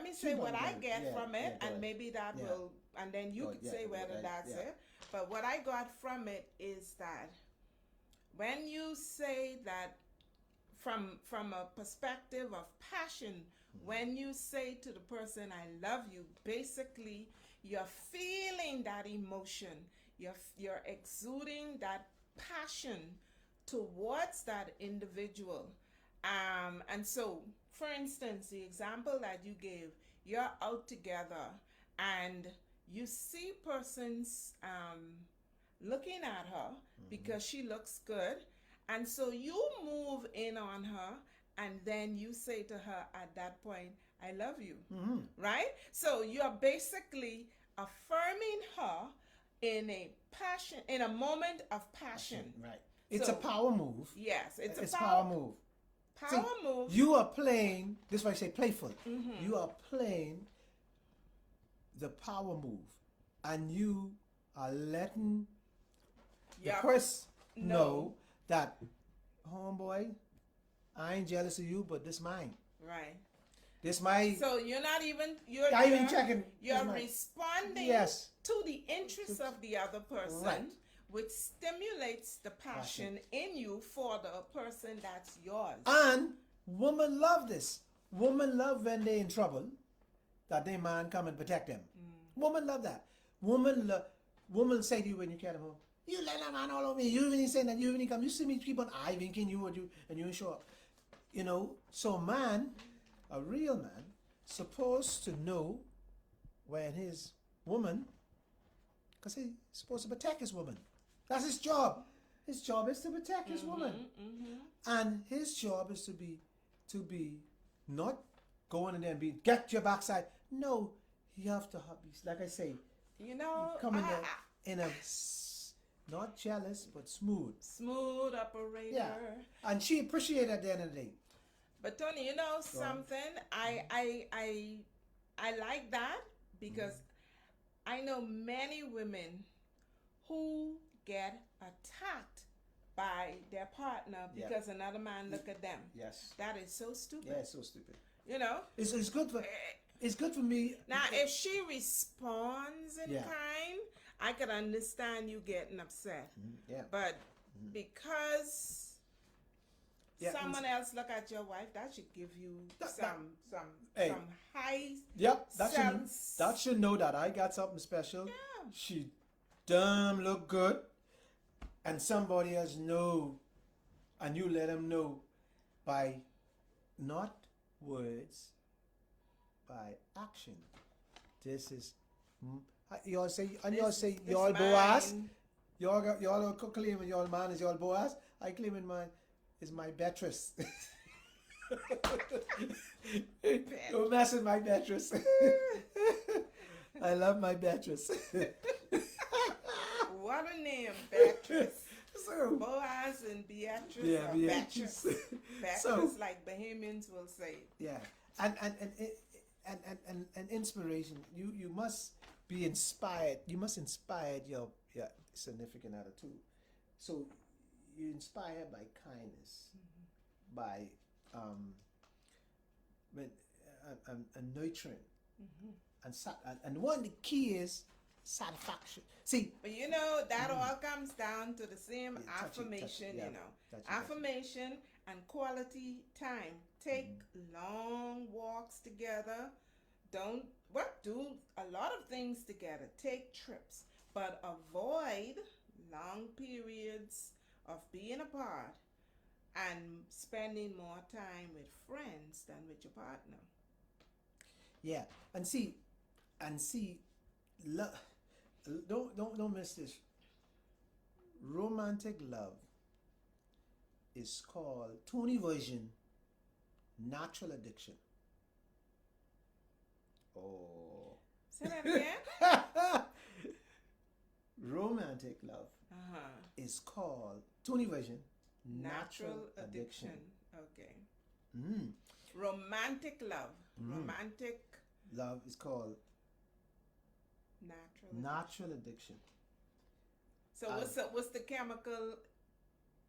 me say what I get from it, and maybe that will, and then you could say whether that's it. But what I got from it is that when you say that from a perspective of passion, when you say to the person, I love you, basically you're feeling that emotion. You're exuding that passion towards that individual. And so, for instance, the example that you gave, you're out together and you see persons looking at her because she looks good. And so you move in on her and then you say to her at that point, I love you. Right? So you're basically affirming her in a passion, in a moment of passion. Right. It's a power move. Yes, it's a power move. Power move. You are playing, this is why I say playful. You are playing the power move. And you are letting the person know that, homeboy, I ain't jealous of you, but this mine. Right. This my. So you're not even. You're checking. You're responding to the interests of the other person, which stimulates the passion in you for the person that's yours. And women love this. Women love when they're in trouble, that their man come and protect them. Women love that. Women say to you when you carry them home, you let a man all over me. You even saying that you even come. You see me keep on eye winking you and you ain't show up. You know. So man, a real man, supposed to know when his woman, because he's supposed to protect his woman. That's his job. His job is to protect his woman, and his job is to be not going in there and be get your backside. No, you have to be, like I say. You know, come in a not jealous but smooth operator. Yeah, and she appreciated at the end of the day. But Tony, you know something? I like that because I know many women who get attacked by their partner because another man look at them. Yes. That is so stupid. Yeah, it's so stupid. You know? It's good for me. Now, if she responds in kind, I could understand you getting upset. Yeah. But because someone else look at your wife, that should give you some high that should know that I got something special. Yeah. She damn look good, and somebody else know, and you let them know by not words, by action. This is y'all say y'all Boaz. Y'all claiming y'all man is y'all Boaz. I claiming mine is my Beatrice. Don't mess with my Beatrice. I love my Beatrice. What a name, Beatrice. So, Boaz and Beatrice. Yeah, Beatrice. Beatrice, like Bahamians will say. Yeah, and inspiration. You must be inspired. You must inspire your significant other too. So you inspire by kindness, by nurturing, and one the key is satisfaction. See, but you know that all comes down to the same affirmation. You know, affirmation and quality time. Take long walks together. Do a lot of things together. Take trips, but avoid long periods of being apart and spending more time with friends than with your partner. Yeah, and see, don't miss this. Romantic love is called Tony version natural addiction. Oh. Say that again. Romantic love is called Tony version natural addiction. Okay. Mm. Romantic love. Romantic love is called natural addiction. So what's the chemical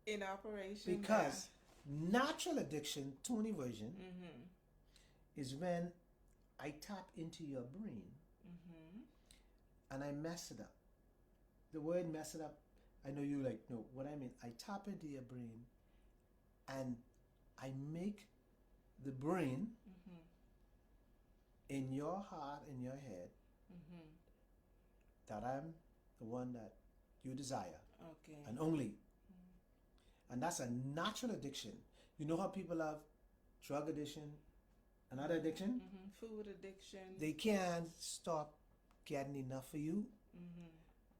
in operation? Because natural addiction, Tony version, is when I tap into your brain and I mess it up. The word mess it up, I know you like, no, what I mean, I tap into your brain and I make the brain in your heart, in your head, that I'm the one that you desire. Okay. And only. And that's a natural addiction. You know how people have drug addiction, another addiction? Food addiction. They can't stop getting enough of you.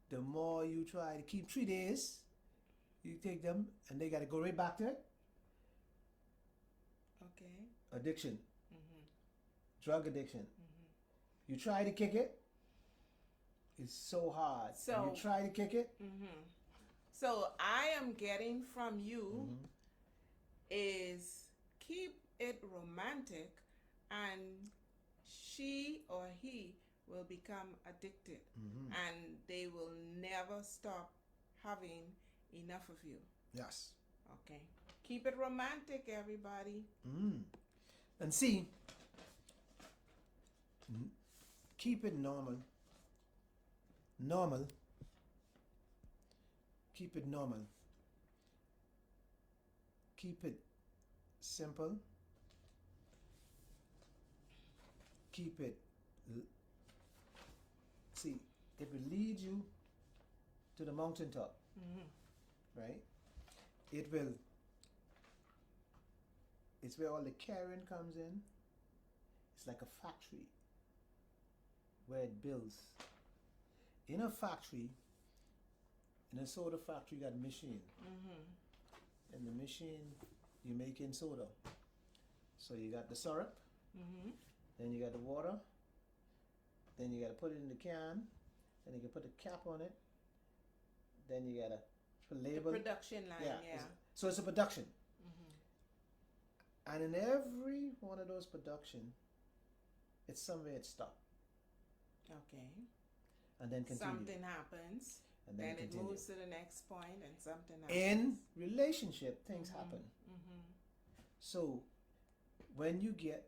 The more you try to keep 3 days, you take them and they got to go right back to it. Okay. Addiction. Drug addiction. You try to kick it, it's so hard. So you try to kick it. So I am getting from you is keep it romantic, and she or he will become addicted, and they will never stop having enough of you. Yes. Okay. Keep it romantic, everybody. And see, keep it normal. Normal. Keep it normal. Keep it simple. Keep it. See, it will lead you to the mountaintop, right? It will. It's where all the caring comes in. It's like a factory where it builds. In a factory, in a soda factory, you got a machine. And the machine, you're making soda. So you got the syrup, then you got the water, then you got to put it in the can, then you can put the cap on it, then you got to label. The production line, yeah. So it's a production. And in every one of those production, it's somewhere it's stopped. Okay. And then continue. Something happens. And then it continue. moves to the next point, and something happens. In relationship, things happen. So when you get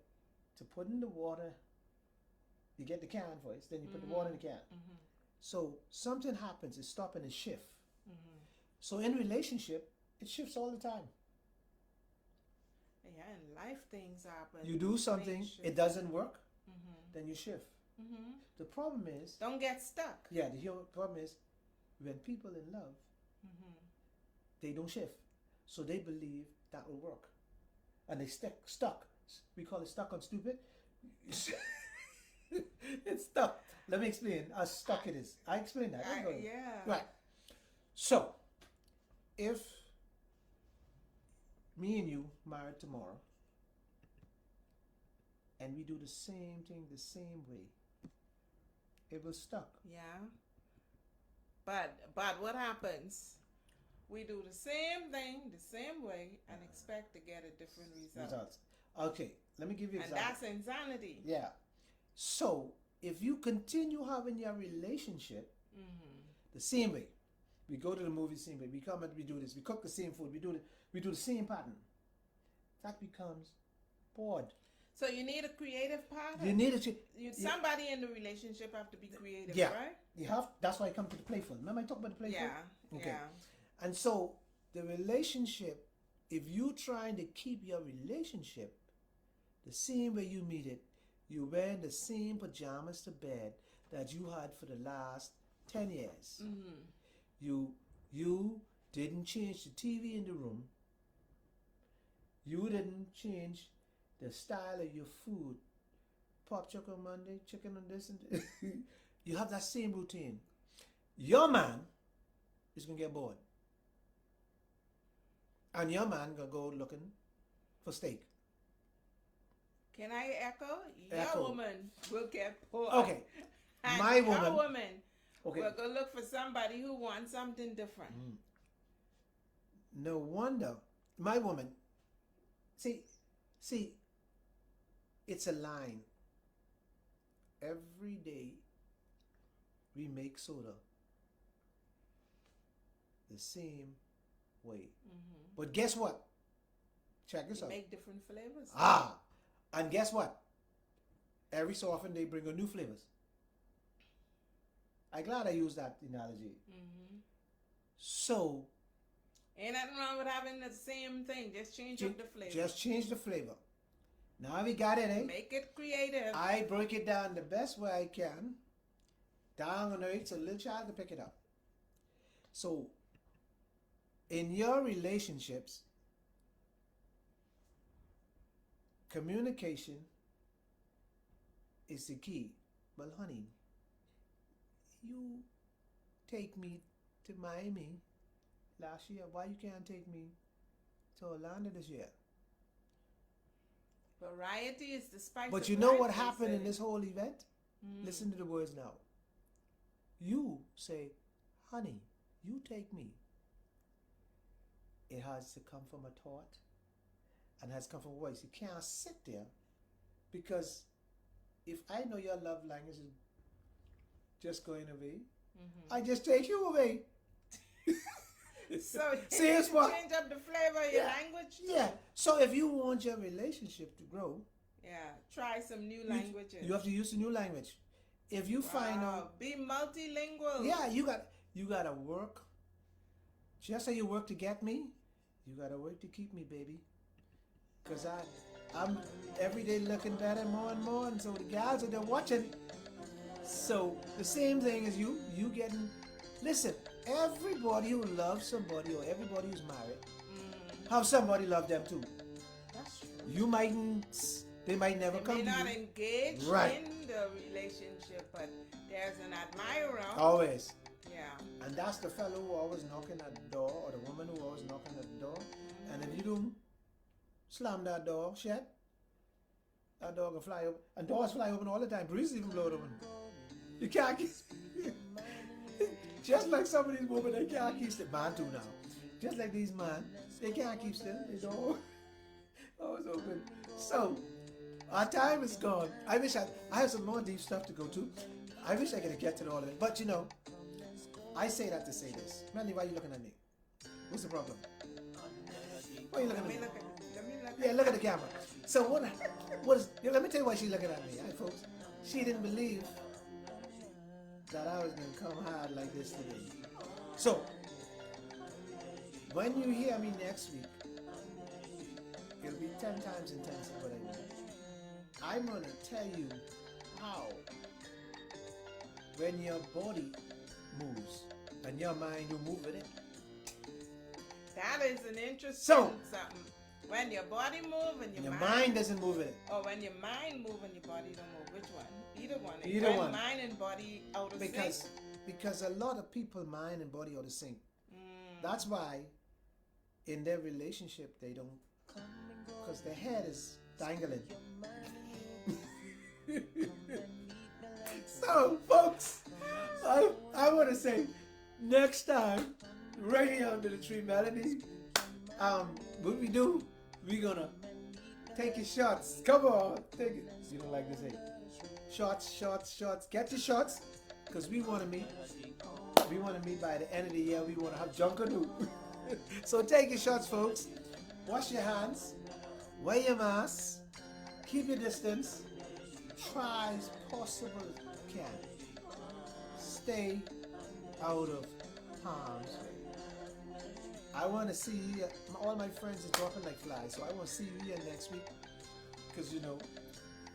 to put in the water, you get the can first, then you put the water in the can. So something happens, it stop and it shift. So in relationship, it shifts all the time. Yeah, in life things happen. You do something, it doesn't work, then you shift. The problem is, don't get stuck. Yeah, the problem is when people in love, they don't shift. So they believe that will work. And they stuck. We call it stuck on stupid. It's stuck. Let me explain how stuck it is. I explained that. Yeah. Right. So, if me and you married tomorrow, and we do the same thing the same way, it was stuck. Yeah. But what happens? We do the same thing the same way and expect to get a different result. Okay, let me give you an example. And that's insanity. Yeah. So, if you continue having your relationship the same way, we go to the movie the same way, we come and we do this, we cook the same food, we do the same pattern, that becomes bored. So you need a creative partner. You need a somebody in the relationship have to be creative, yeah. right? You have. That's why I come to the playful. Remember I talked about the playful? Yeah. Okay. Yeah. And so the relationship, if you trying to keep your relationship the same way you meet it, you wearing the same pajamas to bed that you had for the last 10 years. You didn't change the TV in the room. You didn't change the style of your food. Pop chicken on Monday, chicken on this and this. You have that same routine. Your man is going to get bored. And your man going to go looking for steak. Can I echo? Echo. Your woman will get bored. Okay. And My your woman. Okay. Will go look for somebody who wants something different. No wonder. My woman. See, it's a line. Every day we make soda the same way. But guess what? Check this out. Make different flavors. And guess what? Every so often they bring a new flavors. I'm glad I used that analogy. So, ain't nothing wrong with having the same thing. Just change up the flavor. Just change the flavor. Now we got it, eh? Make it creative. I break it down the best way I can. Down on the so the little child can pick it up. So, in your relationships, communication is the key. Well, honey, you take me to Miami last year. Why you can't take me to Orlando this year? Variety is the spice. But of you know life, what they happened say. in this whole event? Listen to the words now. You say, honey, you take me. It has to come from a thought and has come from a voice. You can't sit there because if I know your love language is just going away, I just take you away. So See, you it's what? change up the flavor of your language. Yeah. So if you want your relationship to grow, try some new languages. you have to use a new language. If you find out, be multilingual. yeah, you gotta work. Just as you work to get me, you gotta work to keep me, baby. Cause I'm every day looking better more and more, and so the guys are there watching. So the same thing as you getting. Listen, everybody who loves somebody or everybody who's married, have somebody love them too. That's true. You mightn't. They might never come. They may to not you. engage Right. in the relationship, but there's an admirer. Always. Yeah. And that's the fellow who always knocking at the door, or the woman who always knocking at the door. And if you don't slam that door shut, that door will fly open. And doors fly open all the time. Breeze even blow it open. You can't keep. Just like some of these women, they can't keep still. Man too now. Just like these men, they can't keep still. They door always open. So our time is gone. I wish I have some more deep stuff to go to. I wish I could get to all of it. But you know, I say that to say this. Melanie, why are you looking at me? What's the problem? Why are you looking at me? Yeah, look at the camera. So what is, let me tell you why she's looking at me, right, folks? She didn't believe that I was going to come hard like this today. So, when you hear me next week, it'll be 10 times intense what I do. I'm going to tell you how, when your body moves and your mind will move with it. That is an interesting something. When your body moves and your mind doesn't move with it. Or when your mind moves and your body don't move. Which one? Either one. Either one. Mind and body out of sync. Because a lot of people mind and body out of sync. That's why in their relationship they don't, because their head is dangling. So folks, I want to say next time right here under the tree, Melanie, what we do, we're gonna take your shots. Come on, take it. You don't like this, hey? Shots. Get your shots, because we want to meet. We want to meet by the end of the year. We want to have Junkanoo. So take your shots, folks. Wash your hands. Wear your mask. Keep your distance. Try as possible as you can. Stay out of harm's way. I want to see you. All my friends are dropping like flies, so I want to see you here next week. Because, you know,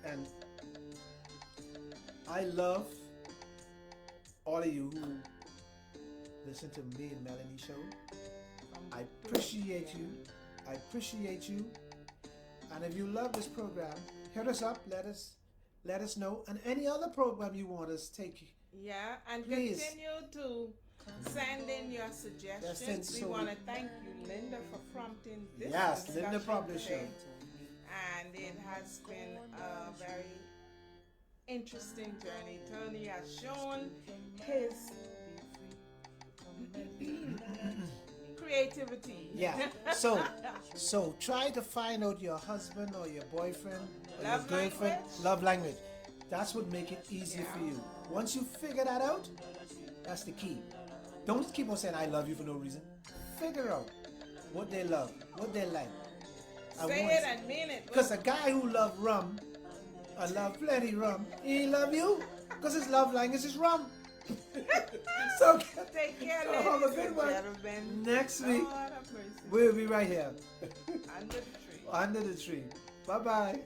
and I love all of you who listen to me and Melanie show. I appreciate you. And if you love this program, hit us up. Let us know. And any other program you want us to take. Yeah, and please continue to send in your suggestions. We want to thank you, Linda, for prompting this. Yes, Linda Publisher. Today. And it has been a very interesting journey. Tony has shown his creativity. Yeah. So try to find out your husband or your boyfriend or your girlfriend love language. That's what make it easier for you. Once you figure that out, that's the key. Don't keep on saying I love you for no reason. Figure out what they love, what they like. Say it and mean it. Because a guy who love rum, I love plenty rum, he love you because his love language is rum. So take care, have a good one. Next week, we'll be right here. Under the tree. Under the tree. Bye-bye.